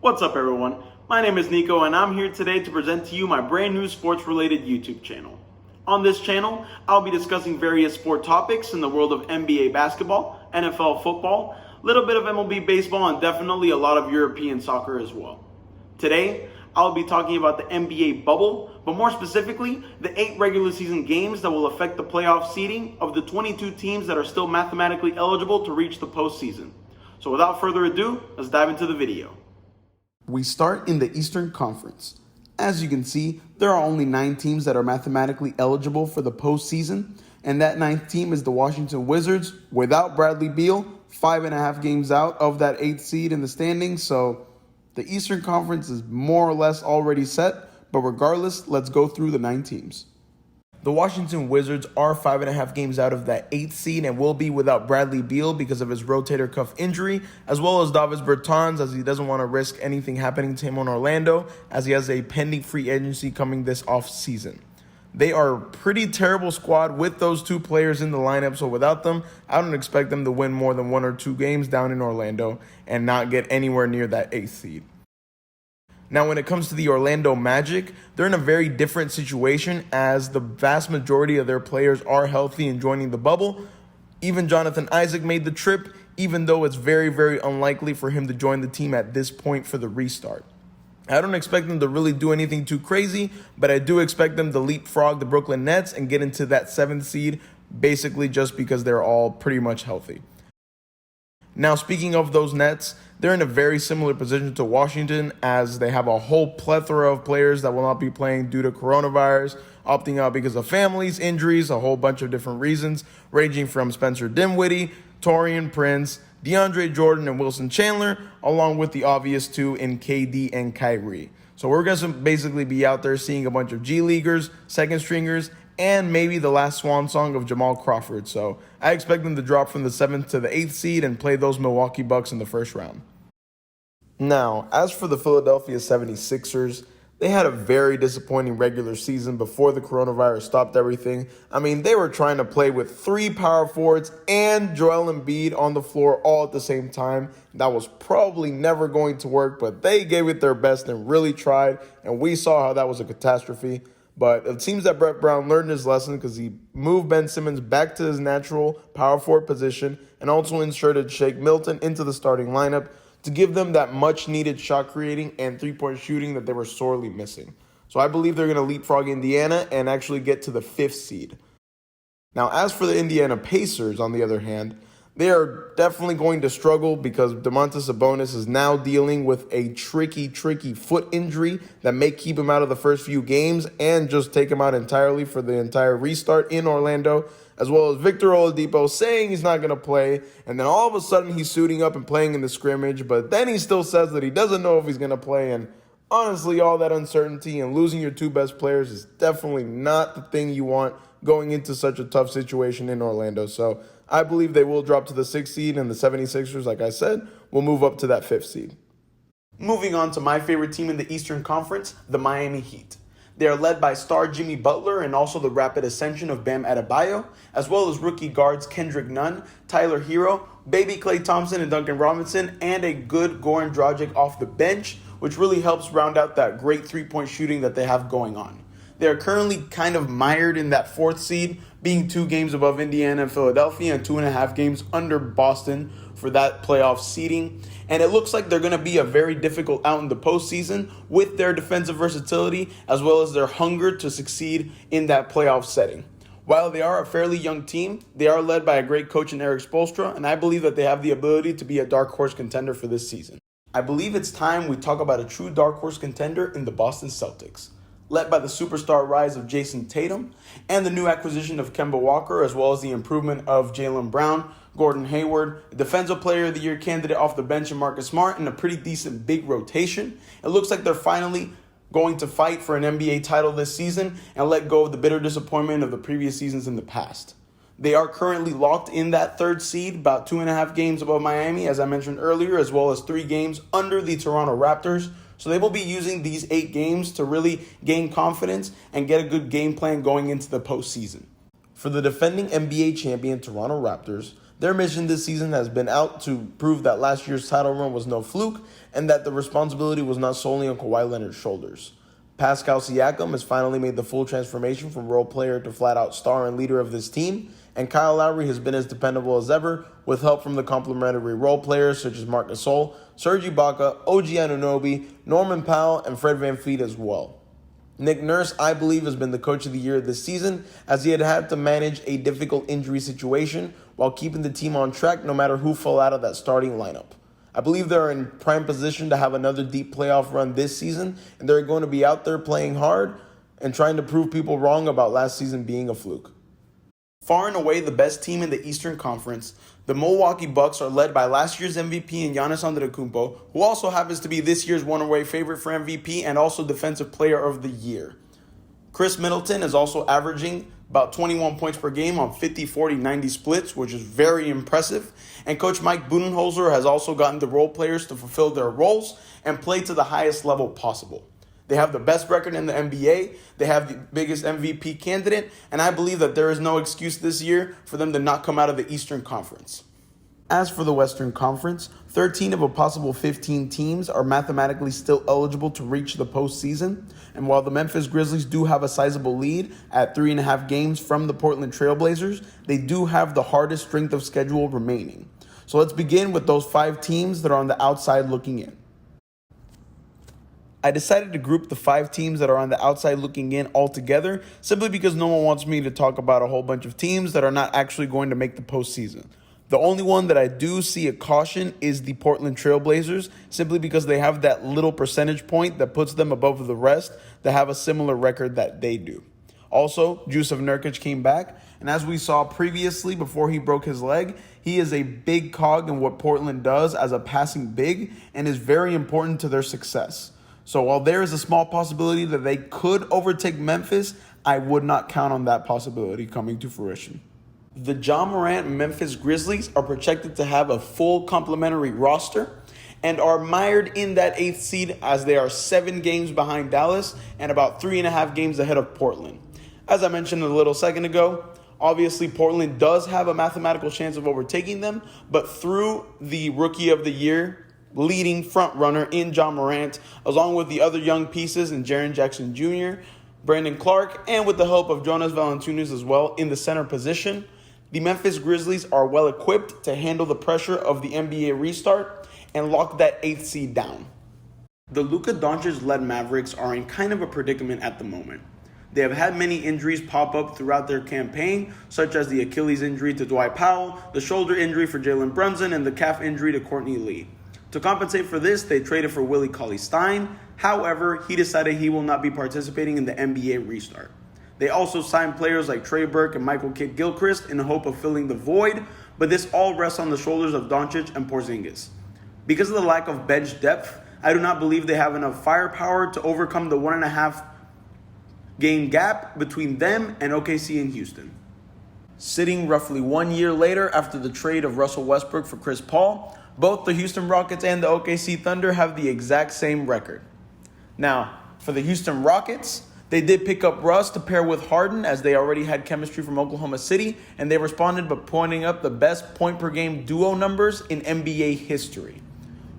What's up, everyone? My name is Nico, and I'm here today to present to you my brand new sports-related YouTube channel. On this channel, I'll be discussing various sport topics in the world of NBA basketball, NFL football, a little bit of MLB baseball, and definitely a lot of European soccer as well. Today, I'll be talking about the NBA bubble, but more specifically, the 8 regular season games that will affect the playoff seeding of the 22 teams that are still mathematically eligible to reach the postseason. So without further ado, let's dive into the video. We start in the Eastern Conference. As you can see, there are only 9 teams that are mathematically eligible for the postseason, and that 9th team is the Washington Wizards without Bradley Beal, 5.5 games out of that 8th seed in the standings, so the Eastern Conference is more or less already set, but regardless, let's go through the 9 teams. The Washington Wizards are 5.5 games out of that 8th seed and will be without Bradley Beal because of his rotator cuff injury, as well as Davis Bertans, as he doesn't want to risk anything happening to him on Orlando, as he has a pending free agency coming this offseason. They are a pretty terrible squad with those 2 players in the lineup, so without them, I don't expect them to win more than 1 or 2 games down in Orlando and not get anywhere near that 8th seed. Now, when it comes to the Orlando Magic, they're in a very different situation as the vast majority of their players are healthy and joining the bubble. Even Jonathan Isaac made the trip, even though it's very, very unlikely for him to join the team at this point for the restart. I don't expect them to really do anything too crazy, but I do expect them to leapfrog the Brooklyn Nets and get into that 7th seed, basically just because they're all pretty much healthy. Now, speaking of those Nets, they're in a very similar position to Washington as they have a whole plethora of players that will not be playing due to coronavirus, opting out because of families, injuries, a whole bunch of different reasons, ranging from Spencer Dinwiddie, Taurean Prince, DeAndre Jordan, and Wilson Chandler, along with the obvious 2 in KD and Kyrie. So we're going to basically be out there seeing a bunch of G Leaguers, second stringers, and maybe the last swan song of Jamal Crawford. So I expect them to drop from the 7th to the 8th seed and play those Milwaukee Bucks in the first round. Now, as for the Philadelphia 76ers, they had a very disappointing regular season before the coronavirus stopped everything. I mean, they were trying to play with 3 power forwards and Joel Embiid on the floor all at the same time. That was probably never going to work, but they gave it their best and really tried, and we saw how that was a catastrophe. But it seems that Brett Brown learned his lesson because he moved Ben Simmons back to his natural power forward position and also inserted Shake Milton into the starting lineup to give them that much-needed shot creating and three-point shooting that they were sorely missing. So I believe they're going to leapfrog Indiana and actually get to the 5th seed. Now, as for the Indiana Pacers, on the other hand, they are definitely going to struggle because Domantas Sabonis is now dealing with a tricky foot injury that may keep him out of the first few games and just take him out entirely for the entire restart in Orlando, as well as Victor Oladipo saying he's not going to play, and then all of a sudden he's suiting up and playing in the scrimmage, but then he still says that he doesn't know if he's going to play, and honestly, all that uncertainty and losing your 2 best players is definitely not the thing you want going into such a tough situation in Orlando. So I believe they will drop to the 6th seed, and the 76ers, like I said, will move up to that 5th seed. Moving on to my favorite team in the Eastern Conference, the Miami Heat. They are led by star Jimmy Butler and also the rapid ascension of Bam Adebayo, as well as rookie guards Kendrick Nunn, Tyler Hero, baby Klay Thompson and Duncan Robinson, and a good Goran Dragic off the bench, which really helps round out that great three-point shooting that they have going on. They are currently kind of mired in that 4th seed, being 2 games above Indiana and Philadelphia and 2.5 games under Boston for that playoff seeding. And it looks like they're going to be a very difficult out in the postseason with their defensive versatility as well as their hunger to succeed in that playoff setting. While they are a fairly young team, they are led by a great coach in Erik Spoelstra, and I believe that they have the ability to be a dark horse contender for this season. I believe it's time we talk about a true dark horse contender in the Boston Celtics. Led by the superstar rise of Jason Tatum and the new acquisition of Kemba Walker, as well as the improvement of Jaylen Brown, Gordon Hayward, a Defensive Player of the Year candidate off the bench in Marcus Smart, and a pretty decent big rotation. It looks like they're finally going to fight for an NBA title this season and let go of the bitter disappointment of the previous seasons in the past. They are currently locked in that 3rd seed, about 2.5 games above Miami, as I mentioned earlier, as well as 3 games under the Toronto Raptors. So they will be using these 8 games to really gain confidence and get a good game plan going into the postseason. For the defending NBA champion Toronto Raptors, Their mission this season has been out to prove that last year's title run was no fluke and that the responsibility was not solely on Kawhi Leonard's shoulders. Pascal Siakam has finally made the full transformation from role player to flat-out star and leader of this team, and Kyle Lowry has been as dependable as ever with help from the complementary role players such as Marc Gasol, Serge Ibaka, OG Anunoby, Norman Powell, and Fred VanVleet as well. Nick Nurse, I believe, has been the coach of the year this season as he had to manage a difficult injury situation while keeping the team on track no matter who fell out of that starting lineup. I believe they're in prime position to have another deep playoff run this season, and they're going to be out there playing hard and trying to prove people wrong about last season being a fluke. Far and away the best team in the Eastern Conference, the Milwaukee Bucks are led by last year's MVP in Giannis Antetokounmpo, who also happens to be this year's one-away favorite for MVP and also Defensive Player of the Year. Chris Middleton is also averaging about 21 points per game on 50, 40, 90 splits, which is very impressive. And Coach Mike Budenholzer has also gotten the role players to fulfill their roles and play to the highest level possible. They have the best record in the NBA, they have the biggest MVP candidate, and I believe that there is no excuse this year for them to not come out of the Eastern Conference. As for the Western Conference, 13 of a possible 15 teams are mathematically still eligible to reach the postseason. And while the Memphis Grizzlies do have a sizable lead at 3.5 games from the Portland Trailblazers, they do have the hardest strength of schedule remaining. So let's begin with those 5 teams that are on the outside looking in. I decided to group the 5 teams that are on the outside looking in all together simply because no one wants me to talk about a whole bunch of teams that are not actually going to make the postseason. The only one that I do see a caution is the Portland Trailblazers, simply because they have that little percentage point that puts them above the rest that have a similar record that they do. Also, Jusuf Nurkic came back, and as we saw previously before he broke his leg, he is a big cog in what Portland does as a passing big and is very important to their success. So while there is a small possibility that they could overtake Memphis, I would not count on that possibility coming to fruition. The Ja Morant Memphis Grizzlies are projected to have a full complementary roster and are mired in that 8th seed as they are 7 games behind Dallas and about 3.5 games ahead of Portland. As I mentioned a little second ago, obviously Portland does have a mathematical chance of overtaking them, but through the Rookie of the Year leading front runner in Ja Morant, along with the other young pieces in Jaren Jackson Jr., Brandon Clark, and with the help of Jonas Valanciunas as well in the center position, the Memphis Grizzlies are well equipped to handle the pressure of the NBA restart and lock that 8th seed down. The Luka Doncic-led Mavericks are in kind of a predicament at the moment. They have had many injuries pop up throughout their campaign, such as the Achilles injury to Dwight Powell, the shoulder injury for Jalen Brunson, and the calf injury to Courtney Lee. To compensate for this, they traded for Willie Cauley-Stein. However, he decided he will not be participating in the NBA restart. They also signed players like Trey Burke and Michael Kidd-Gilchrist in the hope of filling the void, but this all rests on the shoulders of Doncic and Porzingis. Because of the lack of bench depth, I do not believe they have enough firepower to overcome the 1.5 game gap between them and OKC and Houston. Sitting roughly 1 year later after the trade of Russell Westbrook for Chris Paul, both the Houston Rockets and the OKC Thunder have the exact same record. Now, for the Houston Rockets, they did pick up Russ to pair with Harden as they already had chemistry from Oklahoma City, and they responded by pointing up the best point-per-game duo numbers in NBA history.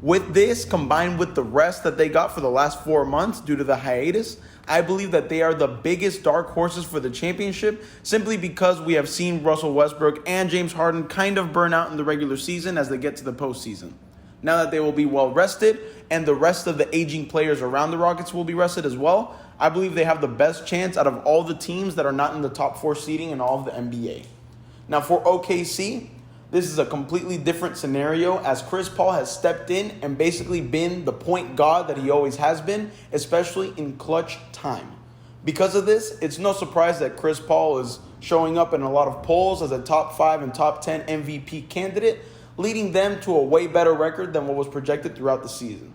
With this, combined with the rest that they got for the last 4 months due to the hiatus, I believe that they are the biggest dark horses for the championship simply because we have seen Russell Westbrook and James Harden kind of burn out in the regular season as they get to the postseason. Now that they will be well rested and the rest of the aging players around the Rockets will be rested as well, I believe they have the best chance out of all the teams that are not in the top 4 seeding in all of the NBA. Now for OKC, this is a completely different scenario as Chris Paul has stepped in and basically been the point guard that he always has been, especially in clutch time. Because of this, it's no surprise that Chris Paul is showing up in a lot of polls as a top 5 and top 10 MVP candidate, leading them to a way better record than what was projected throughout the season.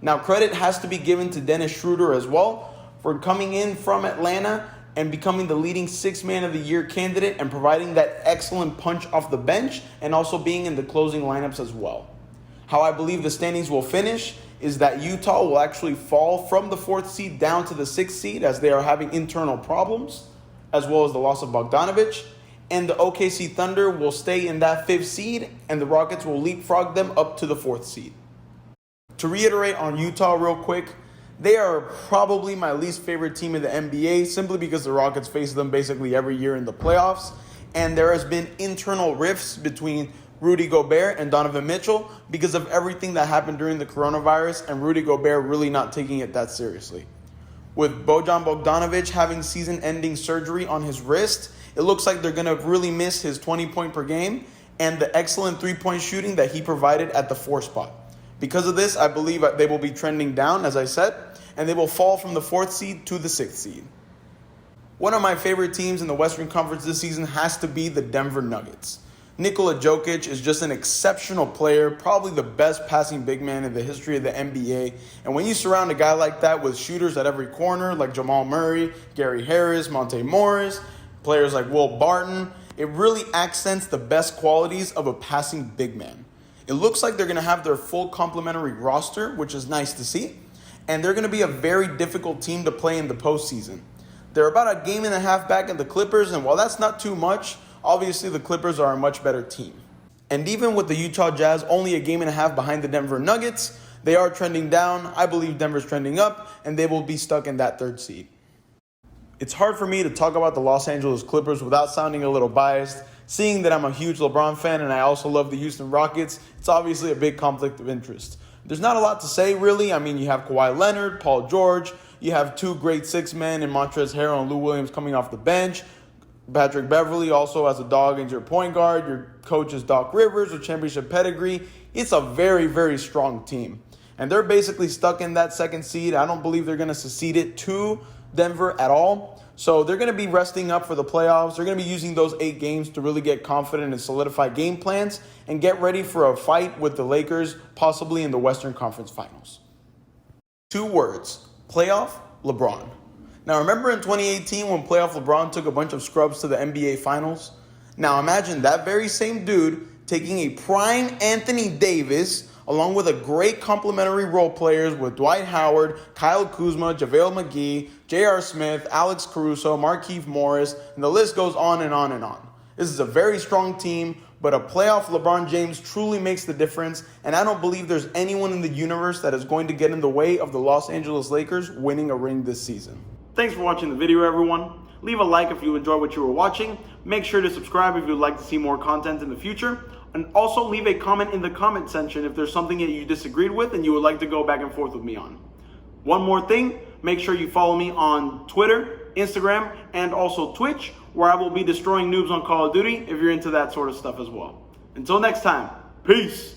Now, credit has to be given to Dennis Schroeder as well for coming in from Atlanta and becoming the leading 6th Man of the Year candidate and providing that excellent punch off the bench and also being in the closing lineups as well. How I believe the standings will finish is that Utah will actually fall from the 4th seed down to the 6th seed as they are having internal problems, as well as the loss of Bogdanovic. and the OKC Thunder will stay in that 5th seed, and the Rockets will leapfrog them up to the 4th seed. To reiterate on Utah real quick, they are probably my least favorite team in the NBA simply because the Rockets face them basically every year in the playoffs, and there has been internal rifts between Rudy Gobert and Donovan Mitchell because of everything that happened during the coronavirus and Rudy Gobert really not taking it that seriously. With Bojan Bogdanovic having season-ending surgery on his wrist, it looks like they're going to really miss his 20-point per game and the excellent three-point shooting that he provided at the 4 spot. Because of this, I believe they will be trending down, as I said, and they will fall from the 4th seed to the 6th seed. One of my favorite teams in the Western Conference this season has to be the Denver Nuggets. Nikola Jokic is just an exceptional player, probably the best passing big man in the history of the NBA. And when you surround a guy like that with shooters at every corner, like Jamal Murray, Gary Harris, Monte Morris, players like Will Barton, it really accents the best qualities of a passing big man. It looks like they're going to have their full complementary roster, which is nice to see. And they're going to be a very difficult team to play in the postseason. They're about a game and a half back at the Clippers, and while that's not too much, obviously the Clippers are a much better team. And even with the Utah Jazz only a game and a half behind the Denver Nuggets, they are trending down. I believe Denver's trending up, and they will be stuck in that 3rd seed. It's hard for me to talk about the Los Angeles Clippers without sounding a little biased. Seeing that I'm a huge LeBron fan and I also love the Houston Rockets, it's obviously a big conflict of interest. There's not a lot to say, really. I mean, you have Kawhi Leonard, Paul George. You have 2 great 6 men in Montrezl Harrell and Lou Williams coming off the bench. Patrick Beverley also has a dog as your point guard. Your coach is Doc Rivers with championship pedigree. It's a very, very strong team. And they're basically stuck in that 2nd seed. I don't believe they're going to secede it to Denver at all. So they're going to be resting up for the playoffs. They're going to be using those 8 games to really get confident and solidify game plans and get ready for a fight with the Lakers, possibly in the Western Conference Finals. 2 words: playoff LeBron. Now, remember in 2018 when playoff LeBron took a bunch of scrubs to the NBA Finals? Now, imagine that very same dude taking a prime Anthony Davis along with a great complementary role players with Dwight Howard, Kyle Kuzma, JaVale McGee, J.R. Smith, Alex Caruso, Markieff Morris, and the list goes on and on and on. This is a very strong team, but a playoff LeBron James truly makes the difference, and I don't believe there's anyone in the universe that is going to get in the way of the Los Angeles Lakers winning a ring this season. Thanks for watching the video, everyone. Leave a like if you enjoyed what you were watching. Make sure to subscribe if you'd like to see more content in the future. And also leave a comment in the comment section if there's something that you disagreed with and you would like to go back and forth with me on. One more thing, make sure you follow me on Twitter, Instagram, and also Twitch, where I will be destroying noobs on Call of Duty if you're into that sort of stuff as well. Until next time, peace!